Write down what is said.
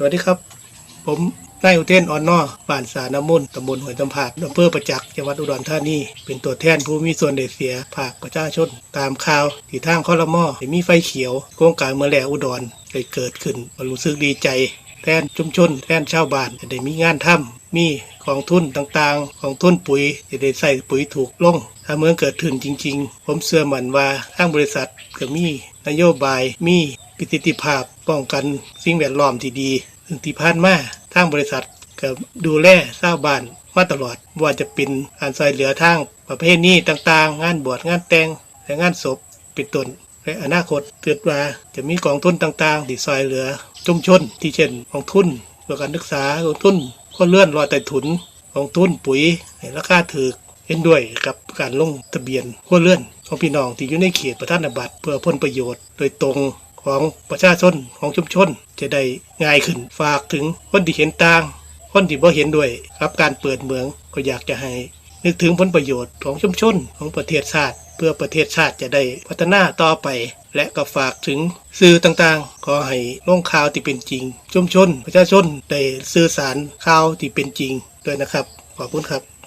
สวัสดีครับผมนายอุเทนอ่อนนอบ้านสาน้ำมุ่นตำบลห้วยตำผาดอำเภอประจักษ์จังหวัดอุดรธานีเป็นตัวแทนผู้มีส่วนได้เสียภาคประชาชนตามข่าวที่ทางครม.ได้มีไฟเขียวโครงการเมืองแหล่อุดรได้เกิดขึ้นรู้สึกดีใจแทนชุมชนแทนชาวบ้านจะได้มีงานทำมีของทุนต่างๆของทุนปุ๋ยจะได้ใส่ปุ๋ยถูกลงถ้าเมืองเกิดขึ้นจริงๆผมเชื่อมั่นว่าทางบริษัทก็มีนโยบายมีประสิทธิภาพป้องกันสิ่งแวดล้อมที่ดีซึ่งที่ผ่านมาทางบริษัทก็ดูแลชาวบ้านมาตลอดว่าจะเป็นการช่วยเหลือทางประเภทนี้ต่างๆงานบวชงานแต่งและงานศพเป็นต้นและอนาคตเกิดว่าจะมีกองทุนต่างๆที่ช่วยเหลือชุมชนที่เช่นกองทุนเพื่อการศึกษากองทุนคนเลื่อนลอยใต้ถุนกองทุนปุ๋ยราคาถูกเห็นด้วยกับการลงทะเบียนคนเลื่อนของพี่น้องที่อยู่ในเขตประธานบัตรเพื่อผลประโยชน์โดยตรงของประชาชนของชุมชนจะได้ง่ายขึ้นฝากถึงคนที่เห็นต่างคนที่บ่เห็นด้วยกับการเปิดเมืองก็อยากจะให้นึกถึงผลประโยชน์ของชุมชนของประเทศชาติเพื่อประเทศชาติจะได้พัฒนาต่อไปและก็ฝากถึงสื่อต่างๆขอให้ลงข่าวที่เป็นจริงชุมชนประชาชนได้สื่อสารข่าวที่เป็นจริงด้วยนะครับขอบคุณครับ